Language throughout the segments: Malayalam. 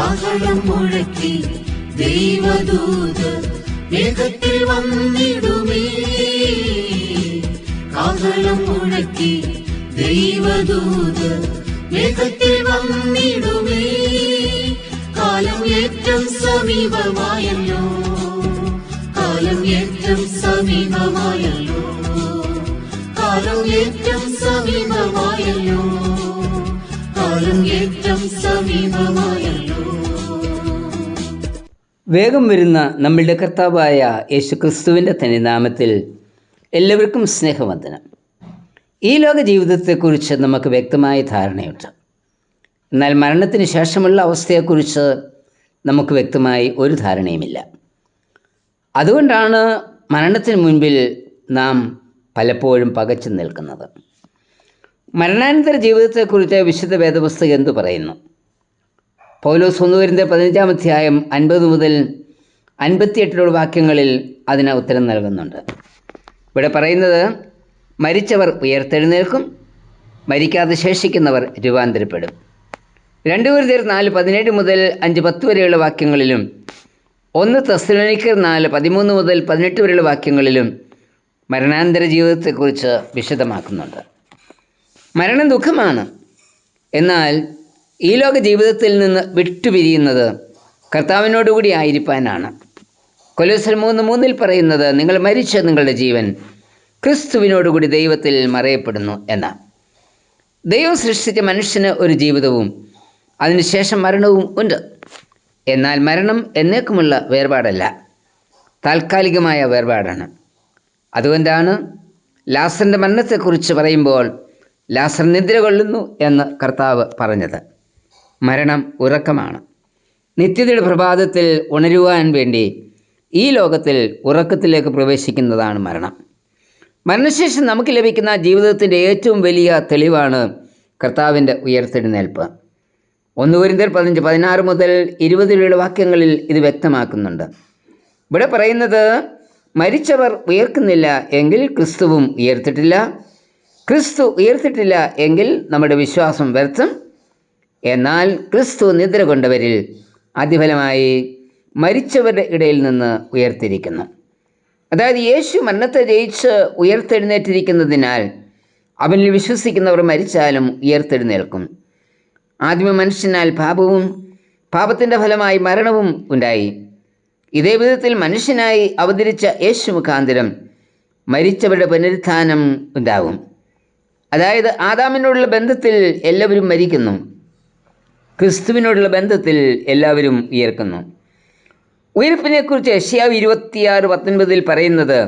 കാഹളം മുഴക്കി ദൈവദൂത് വേഗത്തിൽ വന്നിടുമേ. കാഹളം മുഴക്കി ദൈവദൂത് വേഗത്തിൽ വന്നിടുമേ. കാലം ഏറ്റവും സമീപമായല്ലോ, കാലം ഏറ്റവും സമീപമായല്ലോ, കാലം ഏറ്റവും സമീപമായല്ലോ, കാലം ഏറ്റവും സമീപമായല്ലോ. വേഗം വരുന്ന നമ്മളുടെ കർത്താവായ യേശുക്രിസ്തുവിൻ്റെ തന്നെ നാമത്തിൽ എല്ലാവർക്കും സ്നേഹവന്ദനം. ഈ ലോക ജീവിതത്തെക്കുറിച്ച് നമുക്ക് വ്യക്തമായ ധാരണയുണ്ട്. എന്നാൽ മരണത്തിന് ശേഷമുള്ള അവസ്ഥയെക്കുറിച്ച് നമുക്ക് വ്യക്തമായി ഒരു ധാരണയുമില്ല. അതുകൊണ്ടാണ് മരണത്തിന് മുൻപിൽ നാം പലപ്പോഴും പകച്ചു നിൽക്കുന്നത്. മരണാനന്തര ജീവിതത്തെക്കുറിച്ച് വിശുദ്ധ വേദപുസ്തകം എന്തു പറയുന്നു? പൗലോസ് 1 കൊരിന്ത്യർ 15-ാം അധ്യായം 50 മുതൽ 58 വാക്യങ്ങളിൽ അതിന് ഉത്തരം നൽകുന്നുണ്ട്. ഇവിടെ പറയുന്നത്, മരിച്ചവർ ഉയർത്തെഴുന്നേൽക്കും, മരിക്കാതെ ശേഷിക്കുന്നവർ രൂപാന്തരപ്പെടും. 2 കൊരിന്ത്യർ 4:17 മുതൽ 5-10 വരെയുള്ള വാക്യങ്ങളിലും 1 തെസ്സലോനിക്കർ 4:13 മുതൽ 18 വരെയുള്ള വാക്യങ്ങളിലും മരണാന്തര ജീവിതത്തെക്കുറിച്ച് വിശദമാക്കുന്നുണ്ട്. മരണം ദുഃഖമാണ്. എന്നാൽ ഈ ലോക ജീവിതത്തിൽ നിന്ന് വിട്ടുപിരിയുന്നത് കർത്താവിനോടുകൂടി ആയിരിക്കാനാണ്. കൊലോസ്യർ 3:3 പറയുന്നത്, നിങ്ങൾ മരിച്ച നിങ്ങളുടെ ജീവൻ ക്രിസ്തുവിനോടുകൂടി ദൈവത്തിൽ മറയപ്പെടുന്നു എന്നാണ്. ദൈവം സൃഷ്ടിച്ച മനുഷ്യന് ഒരു ജീവിതവും അതിനുശേഷം മരണവും ഉണ്ട്. എന്നാൽ മരണം എന്നേക്കുമുള്ള വേർപാടല്ല, താൽക്കാലികമായ വേർപാടാണ്. അതുകൊണ്ടാണ് ലാസറിൻ്റെ മരണത്തെക്കുറിച്ച് പറയുമ്പോൾ ലാസർ നിദ്ര കൊള്ളുന്നു എന്ന് കർത്താവ് പറഞ്ഞത്. മരണം ഉറക്കമാണ്. നിത്യതയുടെ പ്രഭാതത്തിൽ ഉണരുവാൻ വേണ്ടി ഈ ലോകത്തിൽ ഉറക്കത്തിലേക്ക് പ്രവേശിക്കുന്നതാണ് മരണം. മരണശേഷം നമുക്ക് ലഭിക്കുന്ന ജീവിതത്തിൻ്റെ ഏറ്റവും വലിയ തെളിവാണ് കർത്താവിൻ്റെ ഉയർത്തെഴുന്നേൽപ്പ്. 1 കൊരിന്ത്യർ 15:16 മുതൽ 20 വരെയുള്ള വാക്യങ്ങളിൽ ഇത് വ്യക്തമാക്കുന്നുണ്ട്. ഇവിടെ പറയുന്നത്, മരിച്ചവർ ഉയർക്കുന്നില്ല എങ്കിൽ ക്രിസ്തുവും ഉയർത്തിട്ടില്ല, ക്രിസ്തു ഉയർത്തിട്ടില്ല എങ്കിൽ നമ്മുടെ വിശ്വാസം വ്യർത്ഥം. എന്നാൽ ക്രിസ്തു നിദ്ര കൊണ്ടവരിൽ അതിഫലമായി മരിച്ചവരുടെ ഇടയിൽ നിന്ന് ഉയർത്തിരിക്കുന്നു. അതായത് യേശു മരണത്തെ ജയിച്ച് ഉയർത്തെഴുന്നേറ്റിരിക്കുന്നതിനാൽ അവനിൽ വിശ്വസിക്കുന്നവർ മരിച്ചാലും ഉയർത്തെഴുന്നേൽക്കും. ആദ്യമ മനുഷ്യനാൽ പാപവും പാപത്തിൻ്റെ ഫലമായി മരണവും ഉണ്ടായി. ഇതേ വിധത്തിൽ മനുഷ്യനായി അവതരിച്ച യേശു മുഖാന്തരം മരിച്ചവരുടെ പുനരുത്ഥാനം ഉണ്ടാവും. അതായത് ആദാമിനോടുള്ള ബന്ധത്തിൽ എല്ലാവരും മരിക്കുന്നു, ക്രിസ്തുവിനോടുള്ള ബന്ധത്തിൽ എല്ലാവരും ഉയർക്കുന്നു. ഉയർപ്പിനെക്കുറിച്ച് യെശയ്യാവ് 26:19 പറയുന്നത്,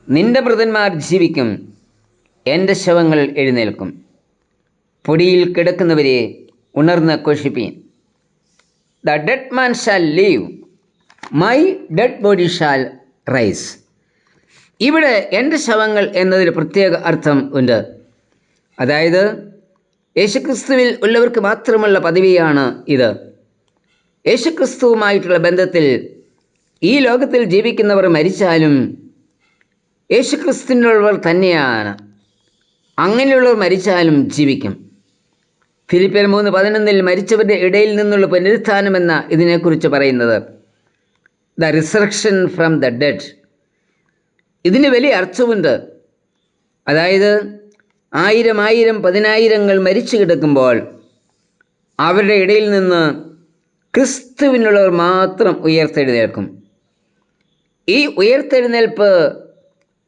നിന്റെ മൃതന്മാർ ജീവിക്കും, എൻ്റെ ശവങ്ങൾ എഴുന്നേൽക്കും. പൊടിയിൽ കിടക്കുന്നവരെ ഉണർന്ന് ഘോഷിപ്പീൻ. The dead man shall live, my dead body shall rise. ഇവിടെ എൻ്റെ ശവങ്ങൾ എന്നതിന് പ്രത്യേക അർത്ഥം ഉണ്ട്. അതായത് യേശുക്രിസ്തുവിൽ ഉള്ളവർക്ക് മാത്രമുള്ള പദവിയാണ് ഇത്. യേശുക്രിസ്തുവുമായിട്ടുള്ള ബന്ധത്തിൽ ഈ ലോകത്തിൽ ജീവിക്കുന്നവർ മരിച്ചാലും യേശുക്രിസ്തുവിനുള്ളവർ തന്നെയാണ്. അങ്ങനെയുള്ളവർ മരിച്ചാലും ജീവിക്കും. ഫിലിപ്പിയർ 3:11 മരിച്ചവരുടെ ഇടയിൽ നിന്നുള്ള പുനരുത്ഥാനമെന്ന ഇതിനെക്കുറിച്ച് പറയുന്നത്, the resurrection from the dead. ഇതിന് വലിയ അർത്ഥമുണ്ട്. അതായത് 1000 10,000 മരിച്ചു കിടക്കുമ്പോൾ അവരുടെ ഇടയിൽ നിന്ന് ക്രിസ്തുവിനുള്ളവർ മാത്രം ഉയർത്തെഴുന്നേൽക്കും. ഈ ഉയർത്തെഴുന്നേൽപ്പ്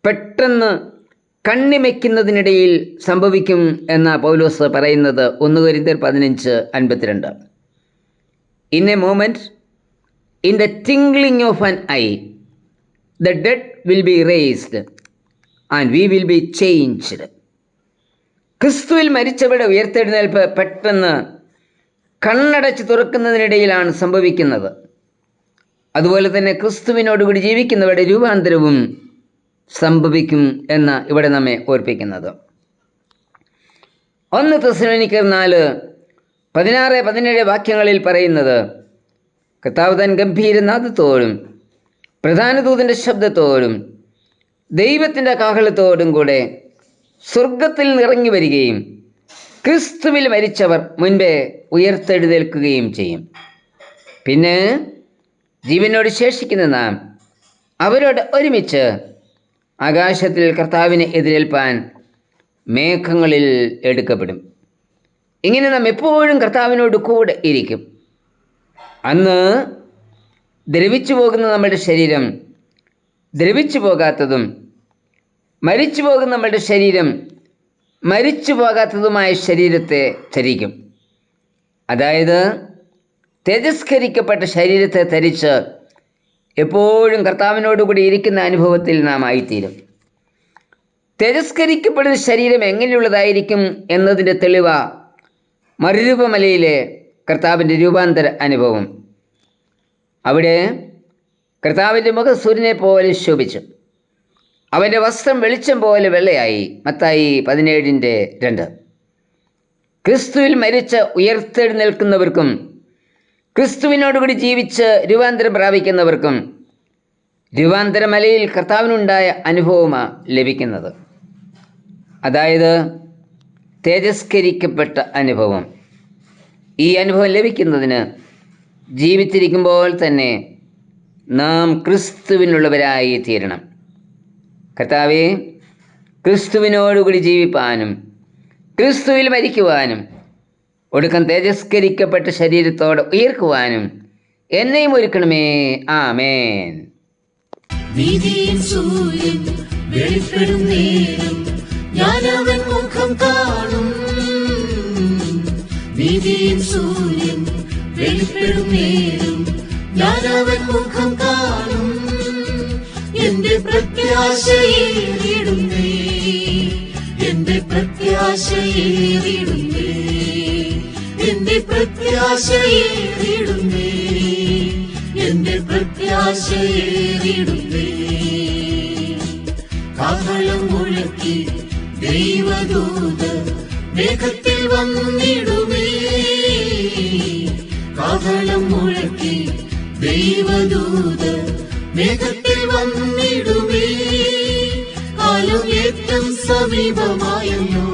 പെട്ടെന്ന് കണ്ണിമയ്ക്കുന്നതിനിടയിൽ സംഭവിക്കും എന്ന പൗലോസ് പറയുന്നത് 1 കൊരിന്ത്യർ 15:52. In A moment, in the tingling of an I, the dead will be raised and we will be changed. ക്രിസ്തുവിൽ മരിച്ചവരുടെ ഉയർത്തെഴുന്നേൽപ്പ് പെട്ടെന്ന് കണ്ണടച്ച് തുറക്കുന്നതിനിടയിലാണ് സംഭവിക്കുന്നത്. അതുപോലെ തന്നെ ക്രിസ്തുവിനോടുകൂടി ജീവിക്കുന്നവരുടെ രൂപാന്തരവും സംഭവിക്കും എന്ന് ഇവിടെ നമ്മെ ഓർപ്പിക്കുന്നത്. 1 തെസ്സലോനിക്കർ 4:16-17 വാക്യങ്ങളിൽ പറയുന്നത്, കർത്താവ് തൻ ഗംഭീരനാദത്തോടും പ്രധാന ദൂതൻ്റെ ശബ്ദത്തോടും ദൈവത്തിൻ്റെ കാഹളത്തോടും കൂടെ സ്വർഗത്തിൽ നിറങ്ങി വരികയും ക്രിസ്തുവിൽ മരിച്ചവർ മുൻപേ ഉയർത്തെഴുന്നേൽക്കുകയും ചെയ്യും. പിന്നെ ജീവനോട് ശേഷിക്കുന്ന നാം അവരോട് ഒരുമിച്ച് ആകാശത്തിൽ കർത്താവിനെ എതിരേൽപ്പാൻ മേഘങ്ങളിൽ എടുക്കപ്പെടും. ഇങ്ങനെ നാം എപ്പോഴും കർത്താവിനോട് കൂടെ ഇരിക്കും. അന്ന് ദ്രവിച്ചു പോകുന്ന നമ്മുടെ ശരീരം ദ്രവിച്ചു പോകാത്തതും മരിച്ചു പോകുന്ന നമ്മുടെ ശരീരം മരിച്ചു പോകാത്തതുമായ ശരീരത്തെ ധരിക്കും. അതായത് തേജസ്കരിക്കപ്പെട്ട ശരീരത്തെ ധരിച്ച് എപ്പോഴും കർത്താവിനോടുകൂടി ഇരിക്കുന്ന അനുഭവത്തിൽ നാം ആയിത്തീരും. തേജസ്കരിക്കപ്പെടുന്ന ശരീരം എങ്ങനെയുള്ളതായിരിക്കും എന്നതിൻ്റെ തെളിവ് മറുരൂപമലയിലെ കർത്താവിൻ്റെ രൂപാന്തര അനുഭവം. അവിടെ കർത്താവിൻ്റെ മുഖം സൂര്യനെ പോലെ ശോഭിച്ചു. അവൻ്റെ വസ്ത്രം വെളിച്ചം പോലെ വെള്ളയായി. മത്തായി 17:2. ക്രിസ്തുവിൽ മരിച്ച് ഉയർത്തെഴുന്നേൽക്കുന്നവർക്കും ക്രിസ്തുവിനോടുകൂടി ജീവിച്ച് രൂപാന്തരം പ്രാപിക്കുന്നവർക്കും രൂപാന്തരമലയിൽ കർത്താവിനുണ്ടായ അനുഭവമാണ് ലഭിക്കുന്നത്. അതായത് തേജസ്കരിക്കപ്പെട്ട അനുഭവം. ഈ അനുഭവം ലഭിക്കുന്നതിന് ജീവിച്ചിരിക്കുമ്പോൾ തന്നെ നാം ക്രിസ്തുവിനുള്ളവരായി തീരണം. കർത്താവേ, ക്രിസ്തുവിനോടുകൂടി ജീവിപ്പാനും ക്രിസ്തുവിൽ മരിക്കുവാനും ഒടുക്കം തേജസ്കരിക്കപ്പെട്ട ശരീരത്തോടെ ഉയർക്കുവാനും എന്നെയും ഒരുക്കണമേ. ആമേൻ. നീതിயின் സൂര്യൻ വെളിപ്പെടും നേരം ഞാൻ അവൻ മുഖം കാണും. നീതിயின் സൂര്യൻ വെളിപ്പെടും നേരം ഞാൻ അവൻ മുഖം കാണും. എന്റെ പ്രത്യാശയേറിടുന്നേ, എന്റെ പ്രത്യാശയേറിടുന്നേ, എന്റെ പ്രത്യാശയേറിടുന്നേ, എന്റെ പ്രത്യാശയേറിടുന്നേ. കാഹളം മുഴക്കി ദൈവദൂതൻ മേഘത്തിൽ വന്നിടുമേ. കാഹളം മുഴക്കി ദൈവദൂതൻ മേഘത്തിൽ വന്നിടുമേ. കാലം ഏറ്റവും സമീപമായല്ലോ,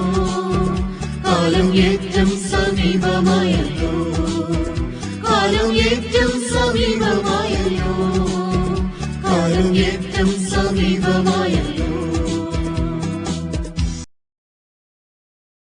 കാലം ഏറ്റവും സമീപമായല്ലോ, കാലം ഏറ്റവും സമീപമായല്ലോ, കാലം ഏറ്റവും